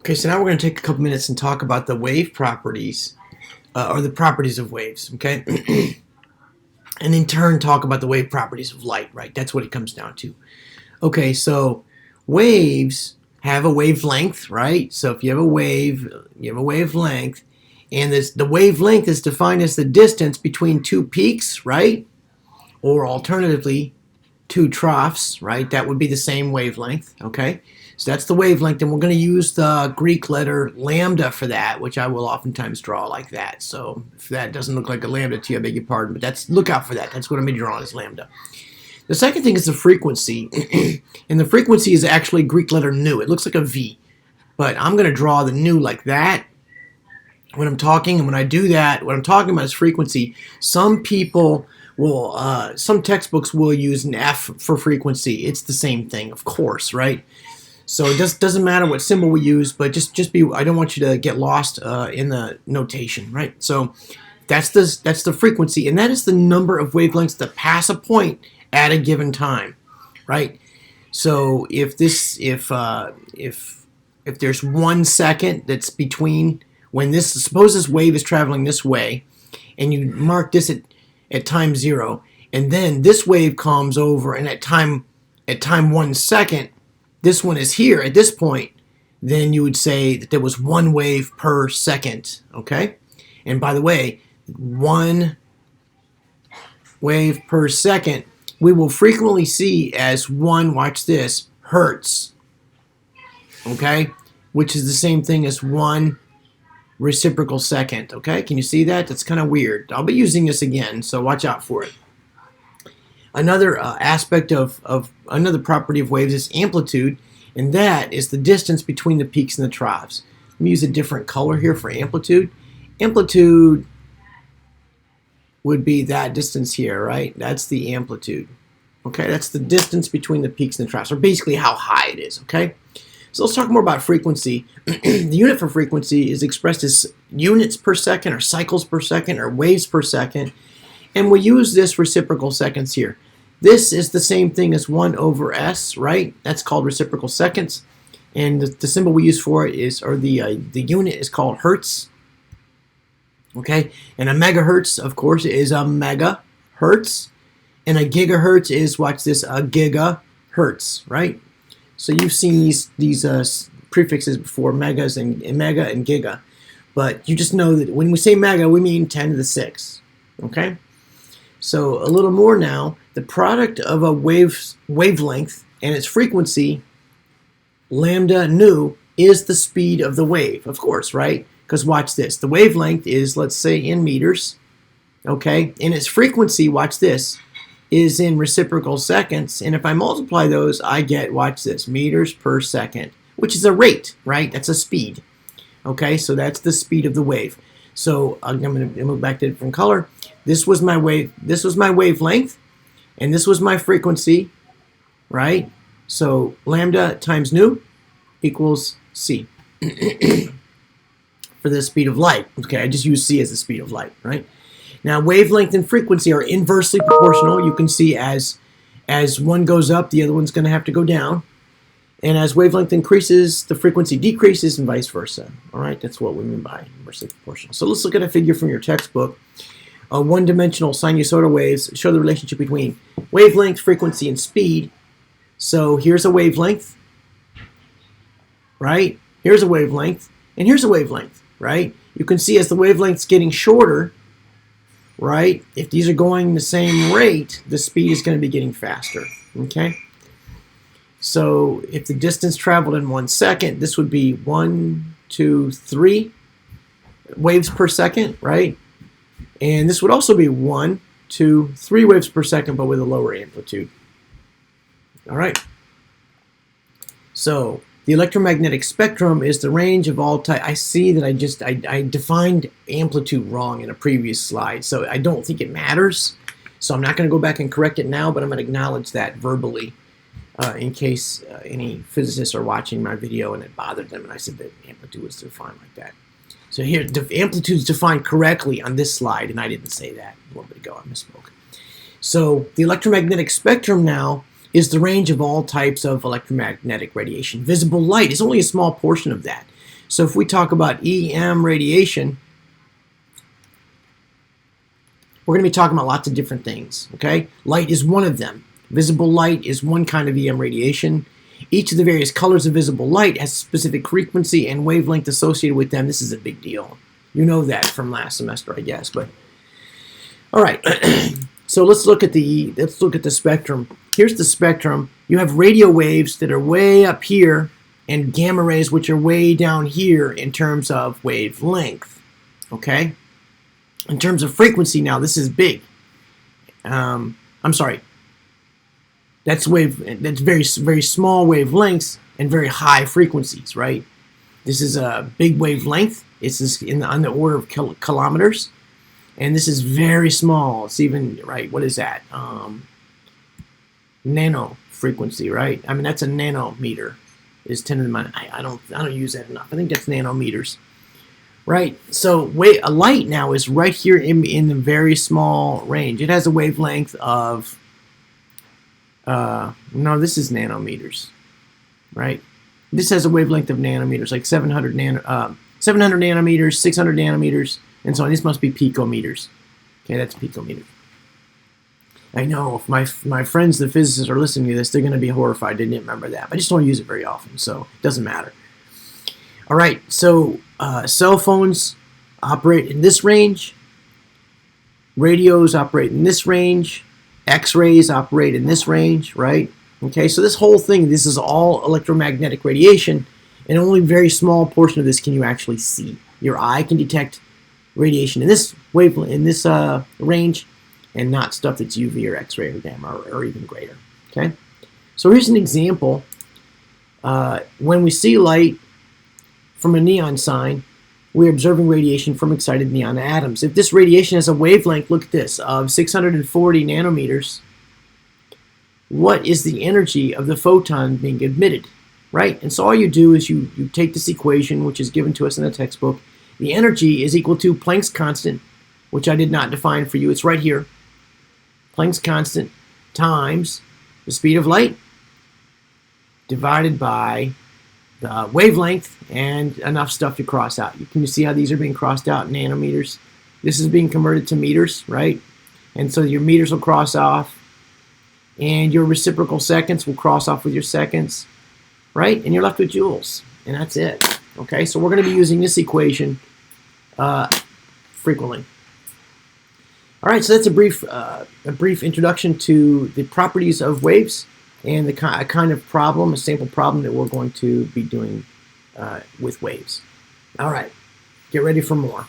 Okay, so now we're going to take a couple minutes and talk about the wave properties, or the properties of waves, okay? And in turn talk about the wave properties of light, right? That's what it comes down to. Okay, so waves have a wavelength, right? So if you have a wave, you have a wavelength, and the wavelength is defined as the distance between two peaks, right? Or alternatively, two troughs, right? That would be the same wavelength, okay? So that's the wavelength, and we're going to use the Greek letter lambda for that, which I will oftentimes draw like that. So if that doesn't look like a lambda to you, I beg your pardon, but that's, look out for that. That's what I'm going to draw as lambda. The second thing is the frequency, and the frequency is actually Greek letter nu. It looks like a V, but I'm going to draw the nu like that when I'm talking, and when I do that, what I'm talking about is frequency. Some people will, some textbooks will use an F for frequency. It's the same thing, of course, right? So it doesn't matter what symbol we use, but just be, I don't want you to get lost in the notation, right? So that's the frequency, and that is the number of wavelengths that pass a point at a given time, right? So if there's 1 second that's between when this, suppose this wave is traveling this way, and you mark this at time 0, and then this wave comes over, and at time 1 second, this one is here at this point, then you would say that there was 1 wave per second, okay? And by the way, 1 wave per second we will frequently see as 1, watch this, hertz, okay? Which is the same thing as 1 reciprocal second, okay? Can you see that? That's kind of weird. I'll be using this again, so watch out for it. Another aspect of another property of waves is amplitude, and that is the distance between the peaks and the troughs. Let me use a different color here for amplitude. Amplitude would be that distance here, right? That's the amplitude. Okay, that's the distance between the peaks and the troughs, or basically how high it is, okay? So let's talk more about frequency. The unit for frequency is expressed as units per second, or cycles per second, or waves per second. And we use this reciprocal seconds here. This is the same thing as 1 over s, right? That's called reciprocal seconds. And the symbol we use for it is, or the unit is called hertz. Okay? And a megahertz, of course, is a megahertz. And a gigahertz is, watch this, a gigahertz, right? So you've seen these prefixes before, megas and mega and giga. But you just know that when we say mega, we mean 10 to the 6. Okay? So a little more now, the product of a wavelength and its frequency, lambda nu, is the speed of the wave, of course, right? Because watch this, the wavelength is, let's say, in meters, okay? And its frequency, watch this, is in reciprocal seconds. And if I multiply those, I get, watch this, meters per second, which is a rate, right? That's a speed, okay? So that's the speed of the wave. So I'm going to move back to a different color. This was my wave. This was my wavelength, and this was my frequency, right? So lambda times nu equals c for the speed of light. Okay, I just use c as the speed of light, right? Now wavelength and frequency are inversely proportional. You can see as one goes up, the other one's going to have to go down. And as wavelength increases, the frequency decreases, and vice versa. All right, that's what we mean by inversely proportional. So let's look at a figure from your textbook. One-dimensional sinusoidal waves show the relationship between wavelength, frequency, and speed. So here's a wavelength, right? Here's a wavelength, and here's a wavelength, right? You can see as the wavelength's getting shorter, right? If these are going the same rate, the speed is going to be getting faster, okay? So if the distance traveled in 1 second, this would be 1, 2, 3 waves per second, right? And this would also be 1, 2, 3 waves per second, but with a lower amplitude. All right. So the electromagnetic spectrum is the range of all types. I see that I defined amplitude wrong in a previous slide, so I don't think it matters. So I'm not going to go back and correct it now, but I'm going to acknowledge that verbally. In case any physicists are watching my video and it bothered them and I said that amplitude was defined like that. So here, the amplitude is defined correctly on this slide, and I didn't say that a little bit ago. I misspoke. So the electromagnetic spectrum now is the range of all types of electromagnetic radiation. Visible light is only a small portion of that. So if we talk about EM radiation, we're going to be talking about lots of different things, okay? Light is one of them. Visible light is one kind of EM radiation. Each of the various colors of visible light has a specific frequency and wavelength associated with them. This is a big deal. You know that from last semester, I guess. But all right, so let's look at the spectrum. Here's the spectrum. You have radio waves that are way up here, and gamma rays, which are way down here in terms of wavelength. Okay. In terms of frequency, now this is big. I'm sorry. That's very small wavelengths and very high frequencies, right? This is a big wavelength. It's on the order of kilometers, and this is very small. It's even right. What is that? Nano frequency, right? I mean that's a nanometer. Is 10 to the minus. I don't use that enough. I think that's nanometers. Right, so a light now is right here in the very small range. It has a wavelength of, no, this is nanometers, right? This has a wavelength of nanometers, like 700 nanometers, 600 nanometers, and so on. This must be picometers. Okay, that's picometers. I know if my friends, the physicists, are listening to this, they're going to be horrified. They didn't remember that. But I just don't use it very often, so it doesn't matter. All right, so cell phones operate in this range. Radios operate in this range. X-rays operate in this range, right? Okay, so this whole thing, this is all electromagnetic radiation, and only a very small portion of this can you actually see. Your eye can detect radiation in this wavelength, in this range, and not stuff that's UV or X-ray or gamma or even greater. Okay, so here's an example. When we see light from a neon sign, we're observing radiation from excited neon atoms. If this radiation has a wavelength, look at this, of 640 nanometers, what is the energy of the photon being emitted, right? And so all you do is you take this equation, which is given to us in the textbook. The energy is equal to Planck's constant, which I did not define for you. It's right here. Planck's constant times the speed of light divided by the wavelength and enough stuff to cross out. You can see how these are being crossed out in nanometers. This is being converted to meters, right? And so your meters will cross off, and your reciprocal seconds will cross off with your seconds, right? And you're left with joules, and that's it. Okay, so we're going to be using this equation frequently. All right, so that's a brief introduction to the properties of waves and a kind of problem, a sample problem that we're going to be doing with waves. All right, get ready for more.